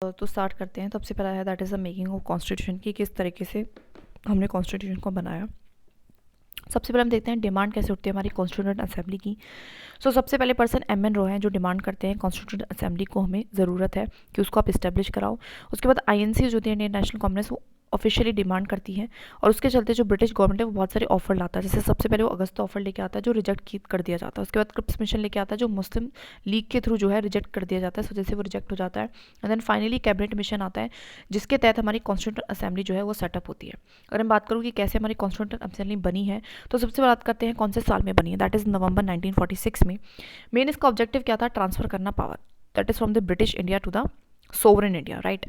तो स्टार्ट करते हैं। सबसे पहला है that is the making of constitution की, किस तरीके से हमने कॉन्स्टिट्यूशन को बनाया। सबसे पहले हम देखते हैं डिमांड कैसे उठती है हमारी कॉन्स्टिट्यूंट असेंबली की। सबसे पहले पर्सन एम.एन. रो हैं जो डिमांड करते हैं कॉन्स्टिट्यूंट असेंबली को हमें ज़रूरत है कि उसको आप इस्टेब्लिश कराओ। उसके बाद आई.एन.सी. जो होती है इंडियन नेशनल कांग्रेस, वो ऑफिशियली डिमांड करती है और उसके चलते जो ब्रिटिश गवर्नमेंट है वो बहुत सारे ऑफर लाता है। जैसे सबसे पहले वो अगस्त ऑफर लेके आता है जो रिजेक्ट कर दिया जाता है। उसके बाद क्रिप्स मिशन लेके आता है जो मुस्लिम लीग के थ्रू जो है रिजेक्ट कर दिया जाता है, इस वजह से वो रिजेक्ट हो जाता है। And then finally cabinet mission आता है जिसके तहत हमारी कॉन्स्टिट्यूंट असेंबली जो है वो सेटअप होती है। अगर मैं बात करूँ कि कैसे हमारी कॉन्स्टिट्यूंट असेंबली बनी है, तो सबसे बात करते हैं कौन से साल में बनी है, दैट इज़ नवंबर 1946 में। मेन इसका ऑब्जेक्टिव क्या था, ट्रांसफर करना power, that is from the British India to the sovereign India, right.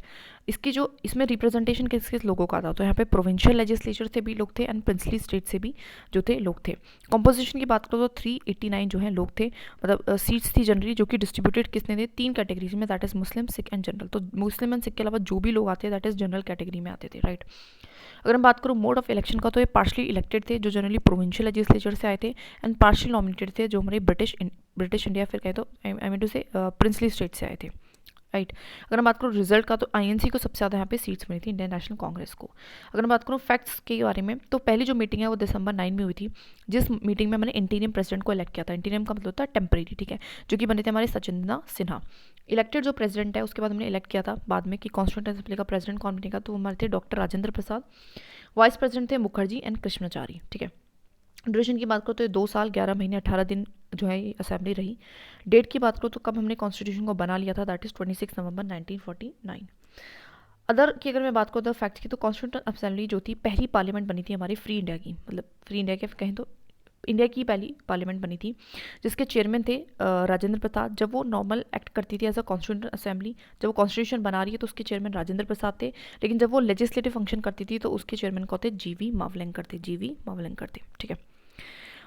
इसकी जो इसमें रिप्रेजेंटेशन किस किस लोगों का था, तो यहाँ पे प्रोविंशियल लेजिस्लेचर से भी लोग थे एंड प्रिंसली स्टेट से भी जो थे लोग थे। कॉम्पोजिशन की बात करो तो 389 जो है लोग थे, मतलब सीट्स थी जनरली, जो कि डिस्ट्रीब्यूटेड किसने थे, 3 कैटेगरीज में, that is Muslim, Sikh and general. तो मुस्लिम एंड सिख के अलावा जो भी लोग आते हैं दैट इज जनरल कैटेगरी में आते थे, राइट। अगर हम बात करूँ मोड ऑफ इलेक्शन का, तो ये पार्शली इलेक्टेड थे जो जनरली प्रोविंशियल लेजिस्लेचर से आए थे, एंड पार्शली नॉमिनेटेड थे जो हमारे ब्रिटिश इंडिया फिर कहे तो आई मीन टू से प्रिंसली स्टेट से आए थे, राइट। अगर मैं बात करूँ रिजल्ट का, तो आईएनसी को सबसे ज़्यादा यहाँ पे सीट्स मिली थी, इंडियन नेशनल कांग्रेस को। अगर मैं बात करूँ फैक्ट्स के बारे में, तो पहली जो मीटिंग है वो दिसंबर 9 में हुई थी, जिस मीटिंग में मैंने इंटीरियम प्रेसिडेंट को इलेक्ट किया था। इंटीरियम का मतलब होता है टेम्परेरी, ठीक है, जो कि बने थे हमारे सचिंद्र सिन्हा। इलेक्टेड जो प्रेसिडेंट है उसके बाद हमने इलेक्ट किया था बाद में कि कॉन्स्टिट्यूंट असेंबली का प्रेसिडेंट कौन बनेगा, तो वो हमारे थे doctor Rajendra Prasad. Vice president थे मुखर्जी एंड कृष्णाचारी, ठीक है। ड्यूरेशन की बात करो तो ये 2 साल 11 महीने 18 दिन जो है ये असेंबली रही। डेट की बात करो तो कब हमने कॉन्स्टिट्यूशन को बना लिया था, दैट इज 26 नवंबर 1949। अदर की अगर मैं बात करूँ, अदर फैक्ट्स की, तो कॉन्स्टिट्यूंट असेंबली जो थी पहली पार्लियामेंट बनी थी हमारी फ्री इंडिया की, मतलब फ्री इंडिया के कहें तो इंडिया की पहली पार्लियामेंट बनी थी, जिसके चेयरमैन थे राजेंद्र प्रसाद। जब वो नॉर्मल एक्ट करती थी एज अ कॉन्स्टिट्यूंट असेंबली, जब वो कॉन्स्टिट्यूशन बना रही है तो उसके चेयरमैन राजेंद्र प्रसाद थे, लेकिन जब वो लेजिस्लेटिव फंक्शन करती थी तो उसके चेयरमैन को थे जीवी मावलंकर थे, जीवी मावलंकर थे, ठीक है।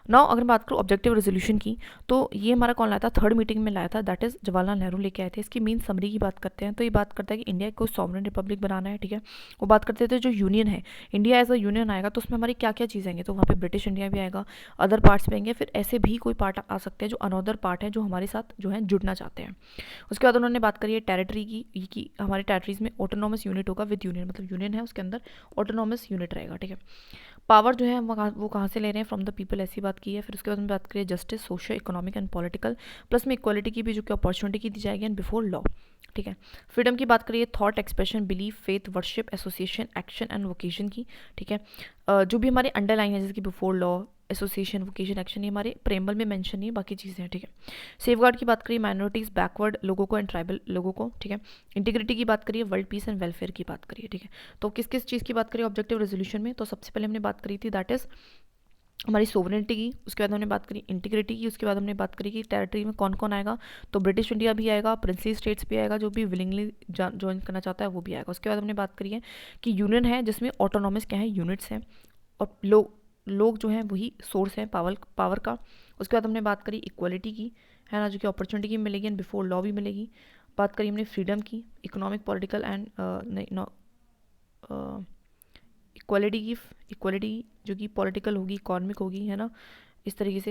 नाउ अगर बात करूँ ऑब्जेक्टिव रेजोल्यूशन की, तो ये हमारा कौन लाया था, थर्ड मीटिंग में लाया था, दैट इज जवाहरलाल नेहरू लेके आए थे। इसकी मेन समरी की बात करते हैं तो ये बात करता है कि इंडिया को सॉवरेन रिपब्लिक बनाना है, ठीक है। वो बात करते थे जो यूनियन है, इंडिया एज अ यूनियन आएगा तो उसमें हमारी क्या क्या चीज़ें आएंगे, तो वहाँ पे ब्रिटिश इंडिया भी आएगा, अदर पार्ट्स भी आएंगे, फिर ऐसे भी कोई पार्ट आ सकते हैं जो अनदर पार्ट है जो हमारे साथ जो है जुड़ना चाहते हैं। उसके बाद उन्होंने बात करी है टेरिटरी की, कि हमारे टेरिटरीज में ऑटोनॉमस यूनिट होगा विद यूनियन, मतलब यूनियन है उसके अंदर ऑटोनॉमस यूनिट रहेगा, ठीक है। पावर जो है वो कहाँ से ले रहे हैं, फ्रॉम द पीपल, ऐसी बात की है। फिर उसके बाद हम बात करें justice, social, economic and political, plus में इक्वालिटी की भी जो कि अपॉर्चुनिटी की दी जाएगी एंड बिफोर लॉ, ठीक है। फ्रीडम की बात करिए, thought expression, belief, faith, worship, association, action and vocation की, ठीक है। जो भी हमारे अंडरलाइन है जैसे कि before law, association, vocation, action, ये हमारे प्रेम्बल में मेंशन नहीं है, बाकी चीज़ें हैं, ठीक है। सेफगार्ड की बात करिए, माइनॉरिटीज़, बैकवर्ड लोगों को एंड ट्राइबल लोगों को, ठीक है। इंटीग्रिटी की बात करिए, वर्ल्ड पीस एंड वेलफेयर की बात करिए, ठीक है। तो किस किस चीज़ की बात करिए ऑब्जेक्टिव रेजोल्यूशन में, तो सबसे पहले हमने बात करी थी दैट इज़ हमारी सोवरेनिटी की, उसके बाद हमने बात करी इंटीग्रिटी की, उसके बाद हमने बात करी कि टेरिटरी में कौन कौन आएगा, तो ब्रिटिश इंडिया भी आएगा, प्रिंसली स्टेट्स भी आएगा, जो भी विलिंगली ज्वाइन करना चाहता है वो भी आएगा। उसके बाद हमने बात करी है कि यूनियन है जिसमें ऑटोनॉमस क्या है, यूनिट्स हैं, और लोग जो हैं वही सोर्स है पावर का। उसके बाद हमने बात करी इक्वलिटी की, है ना, जो कि अपॉर्चुनिटी की मिलेगी एंड बिफोर लॉ भी मिलेगी। बात करी हमने फ्रीडम की, इकोनॉमिक, पॉलिटिकल एंड इक्वालिटी जो कि पॉलिटिकल होगी, इकोनॉमिक होगी, है ना, इस तरीके से।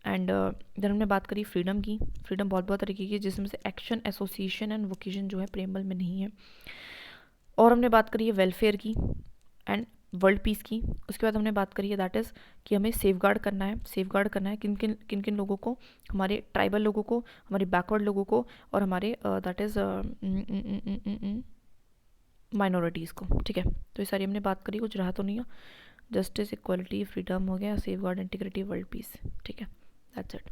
एंड देन हमने बात करी फ्रीडम की, फ्रीडम बहुत बहुत तरीके की, जिसमें से एक्शन, एसोसिएशन एंड वोकेशन जो है प्रेम्बल में नहीं है। और हमने बात करी है वेलफेयर की एंड वर्ल्ड पीस की। उसके बाद हमने बात करी है दैट इज़ कि हमें सेफगार्ड करना है किन किन लोगों को, हमारे ट्राइबल लोगों को, हमारे बैकवर्ड लोगों को, और हमारे दैट इज़ माइनॉरिटीज़ को, ठीक है। तो ये सारी हमने बात करी, कुछ रहा तो नहीं है। जस्टिस, इक्वालिटी, फ्रीडम हो गया, safe guard, integrity, world peace, ठीक है, दैट्स इट।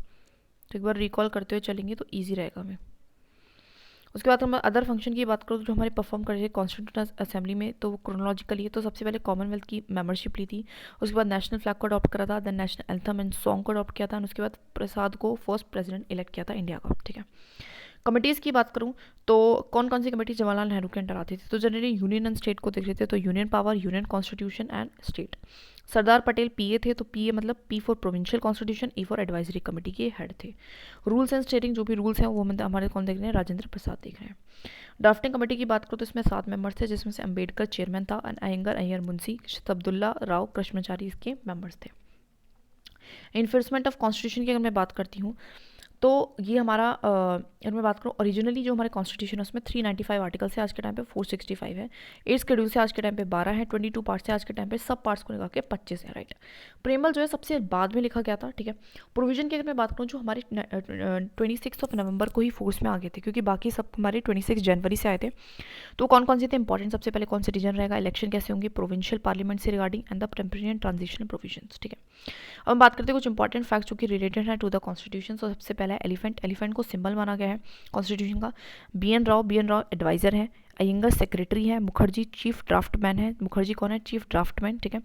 तो एक बार रिकॉल करते हुए चलेंगे तो ईजी रहेगा हमें। उसके बाद हम अदर फंक्शन की बात करो तो जो हमारे परफॉर्म कर रहे हैं कॉन्स्टिट्यूंट असेंबली में, तो वो क्रोनोलॉजिकली है। तो सबसे पहले कॉमनवेल्थ की मेंबरशिप ली थी, उसके बाद नेशनल फ्लैग को अडॉप्ट करा था, then national anthem and song को अडॉप्ट किया था, और उसके बाद प्रसाद को फर्स्ट प्रेसिडेंट इलेक्ट किया था इंडिया का, ठीक है। कमिटीज़ की बात करूँ तो कौन कौन सी कमेटी जवाहरलाल नेहरू के अंडर आती थी, तो जनरली यूनियन एंड स्टेट को देख रहे थे, तो union power, union constitution and state. Sardar Patel PA थे, तो पीए मतलब P for provincial constitution, E for advisory committee के हेड थे। रूल्स एंड स्टेटिंग जो भी रूल्स हैं वो हमारे कौन देख रहे हैं, राजेंद्र प्रसाद देख रहे हैं। ड्राफ्टिंग कमेटी की बात करो तो इसमें 7 मेंबर्स थे, जिसमें से अंबेडकर चेयरमैन था, अयंगर अय्यर मुंशी, अब्दुल्ला राव कृष्णचारी इसके मेंबर्स थे। इन्फोर्समेंट ऑफ कॉन्स्टिट्यूशन की अगर मैं बात करती हूँ तो ये हमारा अगर मैं बात करूँ ओरिजिनली जो हमारे कॉन्स्टिट्यूशन है उसमें 395 आर्टिकल्स है, आज के टाइम पे 465 है। 8 शेड्यूल से आज के टाइम पे 12 है, 22 पार्ट्स से आज के टाइम पे सब पार्ट्स को लगा के 25 है, राइट। प्रेमबल जो है सबसे बाद में लिखा गया था, ठीक है। प्रोविजन की अगर मैं बात करूँ जो हमारे 26 नवंबर को ही फोर्स में आ गए थे, क्योंकि बाकी सब हमारे 26 जनवरी से आए थे। तो कौन कौन से थे इंपॉर्टेंट, सबसे पहले कौन सा रीजन रहेगा, इलेक्शन कैसे होंगे, प्रोविंशियल पार्लियामेंट से regarding and the temporary and transitional provisions, ठीक है। अब हम बात करते हैं कुछ इंपॉर्टेंट फैक्ट्स जो कि रिलेटेड है टू द कॉन्स्टिट्यूशन। तो सबसे पहला है एलिफेंट। एलिफेंट को सिंबल माना गया है कॉन्स्टिट्यूशन का। बी एन राव एडवाइजर है। अयंगर सेक्रेटरी है। मुखर्जी चीफ ड्राफ्टमैन है। मुखर्जी कौन है, चीफ ड्राफ्टमैन, ठीक है।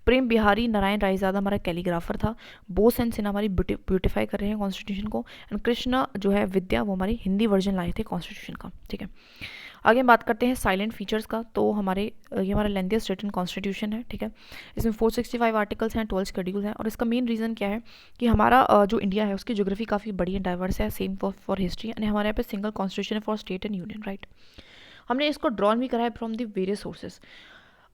प्रेम बिहारी नारायण रायजादा हमारा कैलीग्राफर था। बोस एंड सिन्हा हमारी ब्यूटिफाई कर रहे हैं कॉन्स्टिट्यूशन को। एंड कृष्णा जो है विद्या वो हमारी हिंदी वर्जन लाए थे कॉन्स्टिट्यूशन का, ठीक है। आगे हम बात करते हैं साइलेंट फीचर्स का। तो ये हमारा लेंथीएस्ट रिटन कॉन्स्टिट्यूशन है, ठीक है। इसमें 465 आर्टिकल्स हैं, 12 शेड्यूल्स हैं। और इसका मेन रीज़न क्या है कि हमारा जो इंडिया है उसकी ज्योग्राफी काफ़ी बड़ी एंड डाइवर्स है, सेम फॉर हिस्ट्री। यानी हमारे यहाँ पे सिंगल कॉन्स्टिट्यूशन है for state and union, right. हमने इसको ड्रॉन भी करा है फ्रॉम द वेरियस सोर्सेज।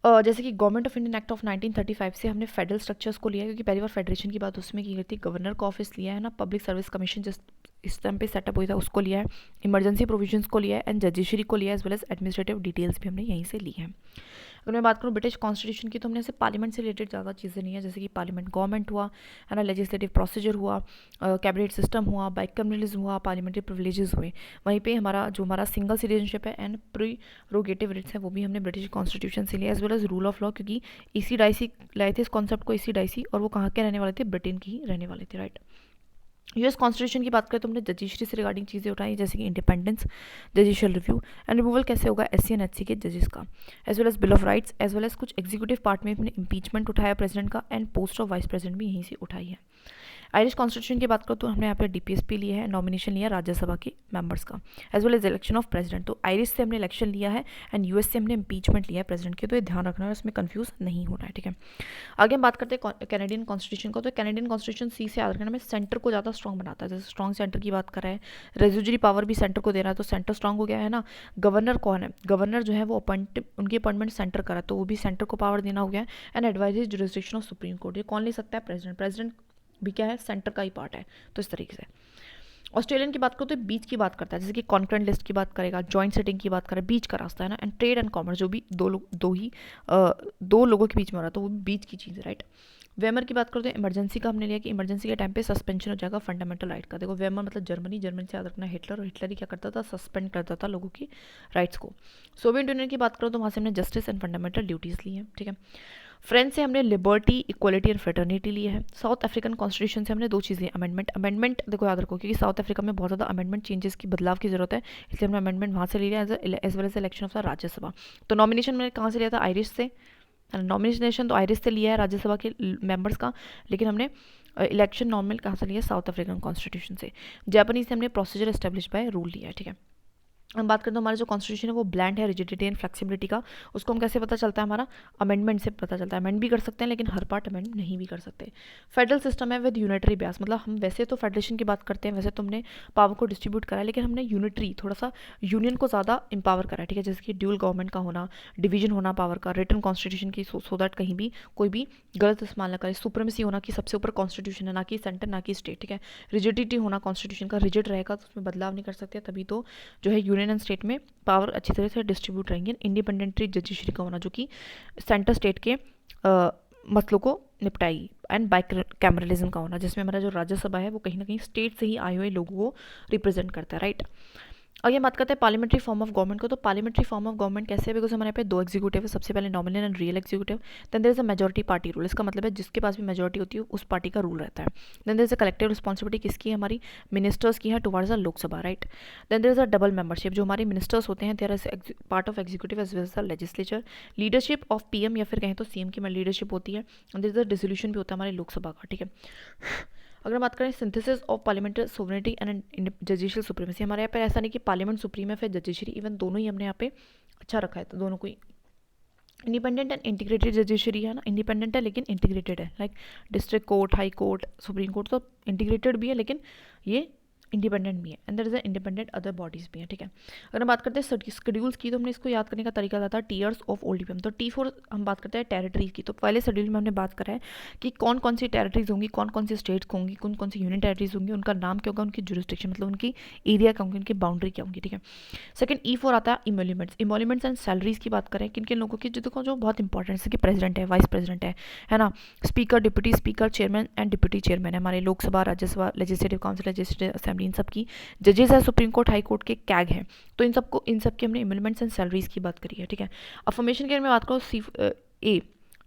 जैसे कि government of Indian act of 1935 से हमने फेडरल स्ट्रक्चर्स को लिया है, क्योंकि पहली बार फेडरेशन की बात उसमें की गई थी। गवर्नर का ऑफिस लिया है ना, पब्लिक सर्विस कमीशन जिस इस टाइम पे सेटअप हुआ था उसको लिया है। इमरजेंसी प्रोविजंस को लिया है एंड जजुडिशरी को लिया है, as well as administrative details भी हमने यहीं से ली है। अगर मैं बात करूँ ब्रिटिश कॉन्स्टिट्यूशन की, तो हमने ऐसे पार्लियामेंट से रिलेटेड ज़्यादा चीज़ें नहीं है, जैसे कि पार्लियामेंट गवर्नमेंट हुआ है ना, लेजिस्लेटिव प्रोसीजर हुआ, कैबिनेट सिस्टम हुआ, बाइकम्युनलिज्म हुआ, पार्लियामेंट्री प्रिविलेजेस हुए। वहीं पे हमारा सिंगल सिटीजनशिप है एंड प्रीरोगेटिव राइट्स है वो भी हमने ब्रिटिश कॉन्स्टिट्यूशन से लिया, as well as rule of law, क्योंकि इसी डाइसी लाए थे इस कॉन्सेप्ट को, इसी डाइसी, और वो कहाँ के रहने वाले थे, ब्रिटेन की ही रहने वाले थे, राइट। यूएस कॉन्स्टिट्यूशन की बात करें तो हमने जजिशरी से रिगार्डिंग चीज़ें उठाई, जैसे कि independence, judicial review and removal कैसे होगा एससी एंड एचसी के जजेस का, as well as bill of rights, as well as कुछ एग्जीक्यूटिव पार्ट में हमने इंपीचमेंट उठाया प्रेसिडेंट का, and post of vice president भी यहीं से उठाई है। आयरिश कॉन्स्टिट्यूशन की बात करो तो हमने यहाँ पे डीपीएसपी लिया है, नॉमिनेशन लिया राज्यसभा के मेंबर्स का, as well as election of president. तो आयरिश से हमने इलेक्शन लिया है एंड यूएस से हमने इंपीचमेंट लिया है प्रेसिडेंट के, तो ये ध्यान रखना है, उसमें कंफ्यूज नहीं होना है, ठीक है। आगे हम बात करते हैं कैनेडियन कॉन्स्टिट्यूशन को। तो कैनेडियन कॉन्स्टिट्यूशन सी से याद रखना में सेंटर को ज़्यादा स्ट्रॉन्ग बनाता है, जैसे स्ट्रॉन्ग सेंटर की बात कर रहे हैं, रेजिड्यूरी पावर भी सेंटर को दे रहा है, तो सेंटर स्ट्रॉन्ग हो गया है ना। गवर्नर कौन है, गवर्नर जो है वो उनकी अपॉइंटमेंट सेंटर करा, तो वो भी सेंटर को पावर देना हो गया है। And advisory jurisdiction of supreme court, ये कौन ले सकता है, प्रेसिडेंट। प्रेसिडेंट भी क्या है, सेंटर का ही पार्ट है, तो इस तरीके से। ऑस्ट्रेलियन की बात करो तो बीच की बात करता है, जैसे कि कॉन्करेंट लिस्ट की बात करेगा, जॉइंट सेटिंग की बात करे, बीच का रास्ता है ना। एंड ट्रेड एंड कॉमर्स जो भी दो लोगों के बीच में हो रहा है, तो वो बीच की चीज़ है, राइट। वेमर की बात करो तो इमरजेंसी का हमने लिया कि इमरजेंसी के टाइम पे सस्पेंशन हो जाएगा फंडामेंटल राइट का। देखो वेमर मतलब जर्मनी से याद रखना हिटलर, और हिटलर ही क्या करता था, सस्पेंड करता था लोगों की राइट्स को। सोवियत यूनियन की बात करो तो वहाँ से हमने जस्टिस एंड फंडामेंटल ड्यूटीज़ ली है, ठीक है। फ्रेंच से हमने लिबर्टी, इक्वलिटी एंड फ्रेटर्निटी ली है। साउथ अफ्रीकन कॉन्स्टिट्यूशन से हमने दो चीज़ें, अमेंडमेंट देखो याद रखो, क्योंकि साउथ अफ्रीका में बहुत ज़्यादा अमेंडमेंट चेंजेस की बदलाव की जरूरत है, इसलिए हमने अमेंडमेंट वहाँ से ले लिया, as well as election of the Rajya Sabha. तो नॉमिनेशन मैंने कहाँ से लिया था, आयरिश से। नॉमिनेशन तो आयरिश से लिया है राज्यसभा के मेंबर्स का, लेकिन हमने इलेक्शन नॉर्मल कहाँ से लिया, साउथ अफ्रीकन कॉन्स्टिट्यूशन से। जापानीज से हमने प्रोसीजर एस्टेब्लिश बाय रूल लिया है, ठीक है। हम बात करते हैं हमारा जो कॉन्स्टिट्यूशन है वो ब्लैंड है, रिजिडिटी एंड फ्लेक्सिबिलिटी का, उसको हम कैसे पता चलता है, हमारा अमेंडमेंट से पता चलता है। अमेंड भी कर सकते हैं लेकिन हर पार्ट अमेंड नहीं भी कर सकते। फेडरल सिस्टम है विद यूनिटरी ब्यास, मतलब हम वैसे तो फेडरेशन की बात करते हैं, वैसे तो हमने पावर को डिस्ट्रीब्यूट करा है, लेकिन हमने यूनिटरी थोड़ा सा यूनियन को ज़्यादा इंपावर करा है, ठीक है। जैसे कि ड्यूल गवर्नमेंट का होना, डिवीजन होना पावर का, रिटर्न कॉन्स्टिट्यूशन की, सो दैट कहीं भी कोई भी गलत इस्तेमाल ना करे, सुप्रीमेसी होना कि सबसे ऊपर कॉन्स्टिट्यूशन है, ना कि सेंटर ना कि स्टेट, ठीक है। रिजिडिटी होना कॉन्स्टिट्यूशन का, रिजिड रहेगा तो उसमें बदलाव नहीं कर सकते, तभी तो जो है यूनियन एंड स्टेट में पावर अच्छी तरह से डिस्ट्रीब्यूट रहेंगे। इंडिपेंडेंटली जजुडिशरी का होना, जो कि सेंटर स्टेट के मसलों को निपटाएगी। एंड बाइकैमरलिज्म का होना, जिसमें हमारा जो राज्यसभा है वो कहीं ना कहीं स्टेट से ही आए हुए लोगों को रिप्रेजेंट करता है, राइट। और ये बात करते हैं पार्लियामेंट्री फॉर्म ऑफ गवर्नमेंट को। तो पार्लियामेंट्री फॉर्म ऑफ गवर्नमेंट कैसे है, बिकॉज हमारे यहाँ पे दो एग्जीक्यूटिव है, सबसे पहले nominal and real executive, then there is a majority party rule, इसका मतलब है जिसके पास भी मेजॉरिटी होती है उस पार्टी का रूल रहता है। Then there is a collective responsibility, किसकी है, हमारी मिनिस्टर्स की है towards the Lok Sabha, right. Then there is a double membership, जो हमारे मिनिस्टर्स होते हैं there is part of executive as well as the legislature. Leadership of PM या फिर कहें तो सीएम की लीडरशिप होती है। देयर इज अ डिसोल्यूशन भी होता है हमारे लोकसभा का, ठीक है। अगर बात करें synthesis of parliamentary sovereignty and judicial supremacy, हमारे यहाँ पे ऐसा नहीं कि पार्लियामेंट सुप्रीम है फिर जजुडिशरी, इवन दोनों ही हमने यहाँ पे अच्छा रखा है, तो दोनों को इंडिपेंडेंट एंड इंटीग्रेटेड जजुडिशरी है ना, इंडिपेंडेंट है लेकिन इंटीग्रेटेड है, like district court, high court, supreme court तो इंटीग्रेटेड भी है, लेकिन ये इंडिपेंडेंट भी है and there is independent other bodies भी हैं, ठीक है। अगर हम बात करते हैं शेड्यूल्स की, तो हमने इसको याद करने का तरीका था टीयर्स ऑफ ओल्ड पीएम। तो T4 हम बात करते हैं टेरिटरीज की। तो पहले शेड्यूल में हमने बात करा है कि कौन कौन सी टेरिटरीज होंगी, कौन कौन सी स्टेट्स होंगी, कौन कौन सी यूनियन टेरिटरीज होंगी, उनका नाम क्या होगा, उनकी जुरिस्डिक्शन मतलब उनकी एरिया क्या होंगी, उनकी बाउंड्री क्या होंगी, ठीक है। सेकंड E4 आता है इमोल्यूमेंट्स एंड सैलरीज की बात करें किन किन लोगों की, जो बहुत इंपॉर्टेंट है, जैसे कि प्रेसिडेंट है, वाइस प्रेसिडेंट है ना, speaker, deputy speaker, chairman and deputy chairman है, हमारे Lok Sabha, Rajya Sabha, legislative council, legislative assembly, इन सब की जजेस है, सुप्रीम कोर्ट, हाई कोर्ट के कैग हैं। तो इन सब की हमने इमोल्यूमेंट्स एंड सैलरीज की बात करी है, ठीक है। अफर्मेशन के में बात करूँ ए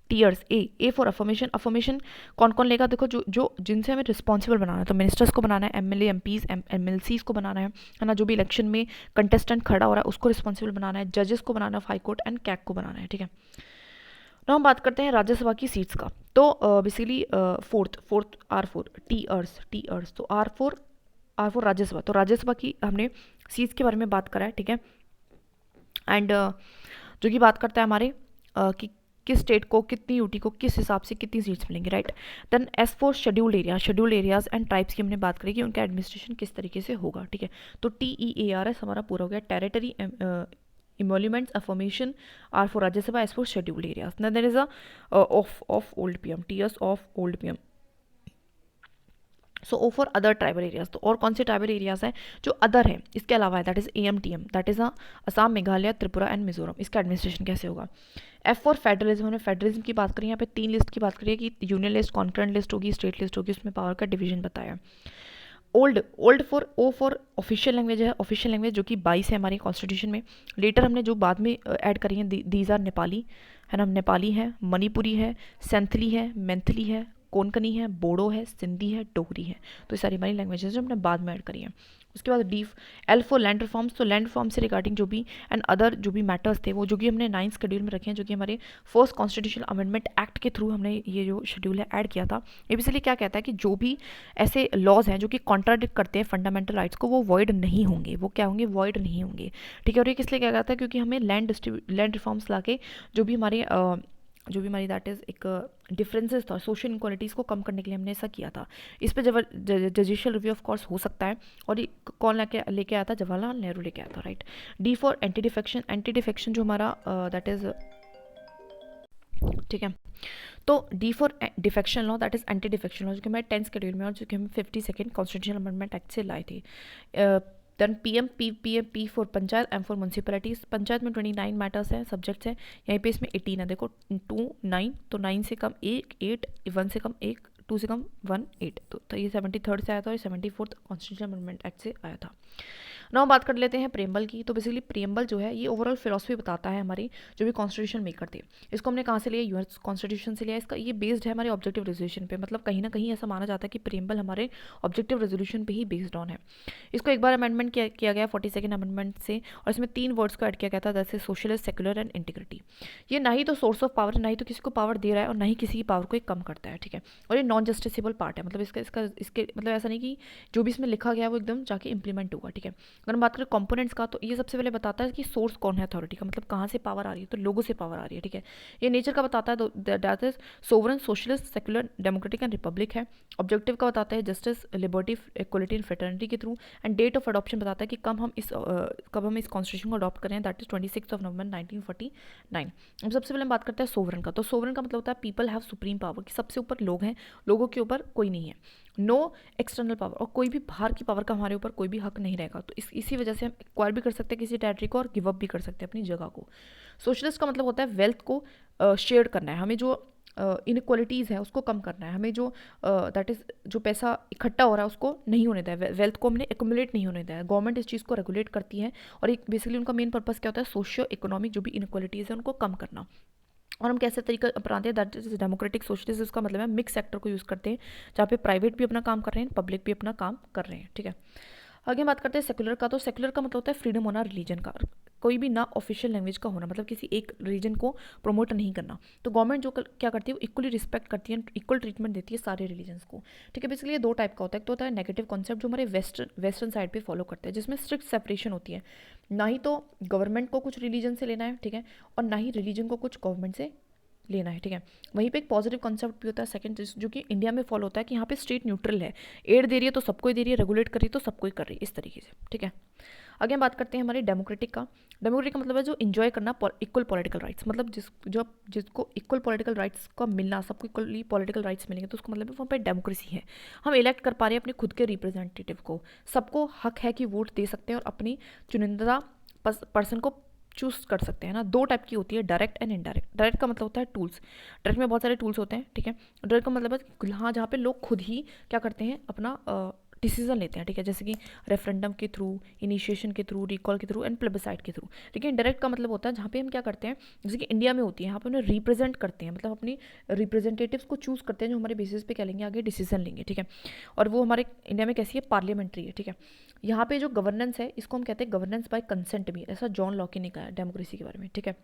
टीयर्स, ए फॉर अफर्मेशन कौन कौन लेगा, देखो जो जिनसे हमें रिस्पॉन्सिबल बनाना है, तो मिनिस्टर्स को बनाना है, एमएलए एमपीज एमएलसीज को बनाना है ना, जो भी इलेक्शन में कंटेस्टेंट खड़ा हो रहा है उसको रिस्पॉन्सिबल बनाना है, जजेस को बनाना है, हाई कोर्ट एंड कैग को बनाना है, ठीक है। ना हम बात करते हैं राज्यसभा की सीट्स का। तो basically fourth R4 T ours तो R4 राज्यसभा। तो राज्यसभा की हमने सीट्स के बारे में बात करा है, ठीक है। एंड जो कि बात करता है हमारे कि किस स्टेट को कितनी यूटी को किस हिसाब से कितनी सीट्स मिलेंगी, right. Then S4 scheduled areas and tribes की हमने बात करी कि उनका एडमिनिस्ट्रेशन किस तरीके से होगा, ठीक है। तो TEARS हमारा पूरा हो गया, territory, emoluments, affirmation, R4 Rajya Sabha, S4 scheduled areas. Now there is a of old PM, TS of old PM. So O for other tribal areas. तो और कौन से ट्राइबल एरियाज हैं जो अदर हैं इसके अलावा है, that is AMTM, that is Assam, Meghalaya, Tripura and Mizoram. इसका एडमिनिस्ट्रेशन कैसे होगा। F फॉर फेडरलिज्म, हमने फेडरलिज्म की बात करी, यहाँ पे 3 लिस्ट की बात करिए कि यूनियन लिस्ट, कॉन्करेंट लिस्ट होगी, स्टेट लिस्ट होगी, उसमें पावर का डिवीजन बताया। Old for O for official language है, ऑफिशियल लैंग्वेज जो कि 22 है हमारी कॉन्स्टिट्यूशन में। लेटर हमने जो बाद में ऐड करी है, दीज आर नेपाली है ना, नेपाली है, मणिपुरी है, सेंथली है, मैथिली है, कोंकणी है, बोडो है, सिंधी है, डोगरी है। तो ये सारी हमारी लैंग्वेजेस जो हमने बाद में ऐड करी है। उसके बाद L फॉर लैंड रिफॉर्म्स। तो लैंड रिफॉर्म से रिगार्डिंग जो भी एंड अदर जो भी मैटर्स थे वो जो कि हमने 9th शेड्यूल में रखे हैं, जो कि हमारे फर्स्ट कॉन्स्टिट्यूशनल अमेंडमेंट एक्ट के थ्रू हमने ये जो शेड्यूल है ऐड किया था। ये बेसिकली क्या कहता है कि जो भी ऐसे लॉज हैं जो कि कॉन्ट्राडिक्ट करते हैं फंडामेंटल राइट्स को, वो वॉइड नहीं होंगे, वो क्या होंगे, वॉइड नहीं होंगे, ठीक है। और ये किस लिए क्या कहता है, क्योंकि हमें लैंड रिफॉर्म्स ला के जो भी हमारी दैट इज़ एक डिफरेंसेस था, सोशल इनक्वालिटीज़ को कम करने के लिए हमने ऐसा किया था। इस पर जजुडिशियल रिव्यू ऑफ कोर्स हो सकता है, और ये कौन लेके आया था, जवाहरलाल नेहरू लेके आया था, right. D for anti defection जो हमारा दैट इज़, ठीक है। तो D for defection law, that is anti defection law, जो कि हमारे 10th शेड्यूल में और जो कि हम 52nd कॉन्स्टिट्यूशनल अमेंडमेंट एक्ट से लाए थे। Then P for panchayat, M for municipalities. Panchayat में 29 मैटर्स हैं, सब्जेक्ट्स हैं, यहीं पे इसमें 18 है, देखो 2 9, तो 9 से कम 1 8, 1 से कम 1, 2 से कम 1 8। तो ये 73rd से आया था और 74th कॉन्स्टिट्यूशनल अमेंडमेंट एक्ट से आया था। नाउ बात कर लेते हैं प्रेम्बल की। तो बेसिकली प्रेम्बल जो है ये ओवरऑल फिलोसफी बताता है हमारी जो भी कॉन्स्टिट्यूशन मेकर थे। इसको हमने कहाँ से लिया, यूएस कॉन्स्टिट्यूशन से लिया। इसका ये बेस्ड है हमारे ऑब्जेक्टिव रेजोल्यूशन पे, मतलब कहीं ना कहीं ऐसा माना जाता है कि प्रेम्बल हमारे ऑब्जेक्टिव रेजोल्यूशन पे ही बेस्ड ऑन है। इसको एक बार अमेंडमेंट किया गया 42nd अमेंडमेंट से, और इसमें 3 वर्ड्स को ऐड किया गया था, जैसे सोशलिस्ट, सेक्युलर एंड इंटीग्रिटी। ये ना ही तो सोर्स ऑफ पावर है, ना ही तो किसी को पावर दे रहा है, और ना ही किसी की पावर को कम करता है, ठीक है। और ये नॉन जस्टिसेबल पार्ट है, मतलब इसके मतलब ऐसा नहीं कि जो भी इसमें लिखा गया है वो एकदम जाके इंप्लीमेंट होगा, ठीक है। अगर हम बात करें कंपोनेंट्स का, तो ये सबसे पहले बताता है कि सोर्स कौन है अथॉरिटी का, मतलब कहाँ से पावर आ रही है, तो लोगों से पावर आ रही है, ठीक है। ये नेचर का बताता है, that is sovereign, socialist, secular, democratic and republic है। ऑब्जेक्टिव का बताता है justice, liberty, equality and fraternity के through. And date of adoption बताता है कि कब हम इस कॉन्स्टिट्यूशन को अडॉप्ट करें, दैट इज 26 नवंबर 1949। अब सबसे पहले हम बात करते हैं सोवरन का। तो सोवरन का मतलब होता है पीपल हैव सुप्रीम पावर, कि सबसे ऊपर लोग हैं, लोगों के ऊपर कोई नहीं है। नो एक्सटर्नल पावर, और कोई भी बाहर की पावर का हमारे ऊपर कोई भी हक नहीं रहेगा। तो इसी वजह से हम एक्वायर भी कर सकते हैं किसी टेरिटरी को, और गिव अप भी कर सकते हैं अपनी जगह को। सोशलिस्ट का मतलब होता है वेल्थ को शेयर करना है, हमें जो इनक्वालिटीज़ है उसको कम करना है, हमें जो दैट इज़ जो पैसा इकट्ठा हो रहा है उसको नहीं होने दिया, वेल्थ को हमने एक्यूमुलेट नहीं होने दिया। गवर्नमेंट इस चीज़ को रेगुलेट करती है, और एक बेसिकली उनका मेन पर्पस क्या होता है, सोशियो इकोनॉमिक जो भी इनक्वालिटीज़ है उनको कम करना। और हम कैसे तरीका अपनाते हैं, दैट इज डेमोक्रेटिक सोशलिस्ट। उसका मतलब है मिक्स सेक्टर को यूज़ करते हैं, जहाँ पे प्राइवेट भी अपना काम कर रहे हैं, पब्लिक भी अपना काम कर रहे हैं, ठीक है। आगे बात करते हैं सेक्युलर का। तो सेक्युलर का मतलब होता है फ्रीडम होना रिलीजन का, कोई भी ना ऑफिशियल लैंग्वेज का होना, मतलब किसी एक रिलीजन को प्रमोट नहीं करना। तो गवर्नमेंट जो क्या करती है वो इक्वली रिस्पेक्ट करती है, इक्वल ट्रीटमेंट देती है सारे रिलीजन्स को, ठीक है। बेसिकली ये 2 टाइप का होता है। एक तो होता है नेगेटिव कॉन्सेप्ट जो हमारे वेस्टर्न साइड पे फॉलो करते हैं, जिसमें स्ट्रिक्ट सेपरेशन होती है, ना ही तो गवर्नमेंट को कुछ रिलीजन से लेना है, ठीक है, और ना ही रिलीजन को कुछ गवर्नमेंट से लेना है, ठीक है। वहीं पे एक पॉजिटिव कॉन्सेप्ट भी होता है सेकंड, जो कि इंडिया में फॉलो होता है कि यहाँ पे स्टेट न्यूट्रल है, एड दे रही है तो सबको ही दे रही है, रेगुलेट कर रही है तो सबको ही कर रही है, इस तरीके से, ठीक है। आगे हम बात करते हैं हमारे डेमोक्रेटिक का। डेमोक्रेटिक का मतलब है जो इंजॉय करना इक्वल पॉलिटिकल राइट्स, मतलब जिसको इक्वल पॉलिटिकल राइट्स का मिलना, सबको इक्वली पॉलिटिकल राइट्स मिलेंगे तो उसको मतलब है वहाँ पे डेमोक्रेसी है। हम इलेक्ट कर पा रहे हैं अपने खुद के रिप्रेजेंटेटिव को, सबको हक है कि वोट दे सकते हैं और अपनी चुनिंदा पर्सन को चूज कर सकते हैं ना। दो टाइप की होती है, डायरेक्ट एंड इनडायरेक्ट। डायरेक्ट का मतलब होता है टूल्स, डायरेक्ट में बहुत सारे टूल्स होते हैं, ठीक है। डायरेक्ट का मतलब है हाँ जहाँ पे लोग खुद ही क्या करते हैं, अपना डिसीजन लेते हैं, ठीक है, जैसे कि रेफरेंडम के थ्रू, इनिशिएशन के थ्रू, रिकॉल के थ्रू एंड प्लेबिसाइड के थ्रू। लेकिन डायरेक्ट का मतलब होता है जहाँ पे हम क्या करते हैं, जैसे कि इंडिया में होती है, यहाँ पे उन्हें रिप्रेजेंट करते हैं, मतलब अपनी रिप्रेजेंटेटिव्स को चूज करते हैं जो हमारे बेसिस पे क्या लेंगे, आगे डिसीजन लेंगे, ठीक है। और वो हमारे इंडिया में कैसी है, पार्लियामेंट्री है, ठीक है। यहाँ पे जो गवर्नेंस है इसको हम कहते हैं गवर्नेंस बाय कंसेंट भी, ऐसा जॉन लॉके ने कहा है डेमोक्रेसी के बारे में, ठीक है।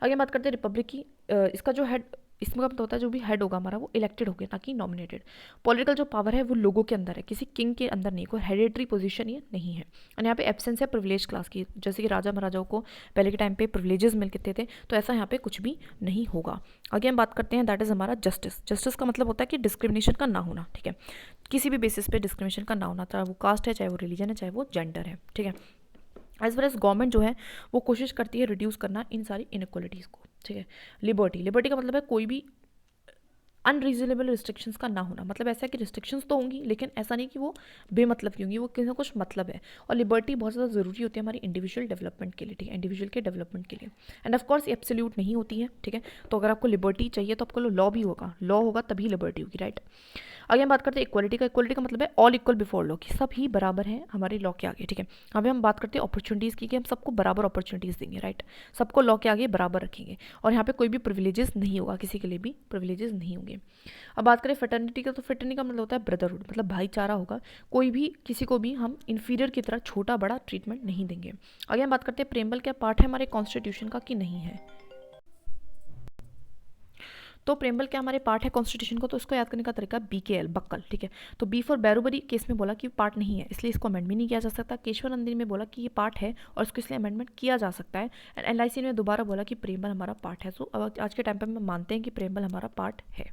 आगे बात करते हैं रिपब्लिक की। इसका जो हेड, इसमें मतलब होता है जो भी हेड होगा हमारा वो इलेक्टेड होगा ना कि नॉमिनेटेड। पॉलिटिकल जो पावर है वो लोगों के अंदर है, किसी किंग के अंदर नहीं, कोई हेरिडेटरी पोजीशन ये नहीं है। और यहाँ पे एब्सेंस है प्रिविलेज क्लास की, जैसे कि राजा महाराजाओं को पहले के टाइम पे प्रिविलेजेस मिलते थे, तो ऐसा यहाँ पे कुछ भी नहीं होगा। आगे हम बात करते हैं दैट इज़ हमारा जस्टिस। जस्टिस का मतलब होता है कि डिस्क्रिमिनेशन का ना होना, ठीक है, किसी भी बेसिस पे डिस्क्रिमिनेशन का ना होना, चाहे वो कास्ट है, चाहे वो रिलीजन है, चाहे वो जेंडर है, ठीक है। एज वेल एज गवर्नमेंट जो है वो कोशिश करती है रिड्यूस करना इन सारी इनक्वालिटीज़ को, ठीक है। लिबर्टी, लिबर्टी का मतलब है कोई भी अनरीजनेबल रिस्ट्रिक्शंस का ना होना, मतलब ऐसा है कि रिस्ट्रिक्शंस तो होंगी लेकिन ऐसा नहीं कि वो बेमतलब की होंगी, वो किसी ना कुछ मतलब है। और लिबर्टी बहुत ज़्यादा ज़रूरी होती है हमारी इंडिविजुअल डेवलपमेंट के लिए, ठीक है, इंडिविजुअल के डेवलपमेंट के लिए। एंड ऑफ कोर्स एब्सोल्यूट नहीं होती है, ठीक है। तो अगर आपको लिबर्टी चाहिए तो आपको लॉ भी होगा, लॉ होगा तभी लिबर्टी होगी, राइट। आगे हम बात करते हैं इक्वलिटी का। इक्वलिटी का मतलब है ऑल इक्वल बिफोर लॉ, कि सब ही बराबर हैं हमारे लॉ के आगे, ठीक है। अभी हम बात करते हैं अपॉर्चुनिटीज़ की, कि हम सबको बराबर अपॉर्चुनिटीज़ देंगे, राइट, सबको लॉ के आगे बराबर रखेंगे। और यहाँ पे कोई भी प्रिविलेजेस नहीं होगा, किसी के लिए भी प्रिविलेजेस नहीं होंगे। अब बात करें फ्रेटर्निटी का, तो फ्रेटर्निटी का मतलब होता है ब्रदरहुड, मतलब भाईचारा होगा, कोई भी किसी को भी हम इन्फीरियर की तरह छोटा बड़ा ट्रीटमेंट नहीं देंगे। आगे हम बात करते हैं प्रेम्बल क्या पार्ट है हमारे कॉन्स्टिट्यूशन का कि नहीं है। तो प्रेम्बल क्या हमारे पार्ट है कॉन्स्टिट्यूशन को, तो इसको याद करने का तरीका BKL बक्कल, ठीक है। तो बी फॉर बैरोबरी केस में बोला कि पार्ट नहीं है, इसलिए इसको अमेंड भी नहीं किया जा सकता। केशव नंदिनी में बोला कि ये पार्ट है और इसको इसलिए अमेंडमेंट किया जा सकता है। एंड LIC ने दोबारा बोला कि प्रेम्बल हमारा पार्ट है। सो अब आज के टाइम पर हम मानते हैं कि प्रेम्बल हमारा पार्ट है।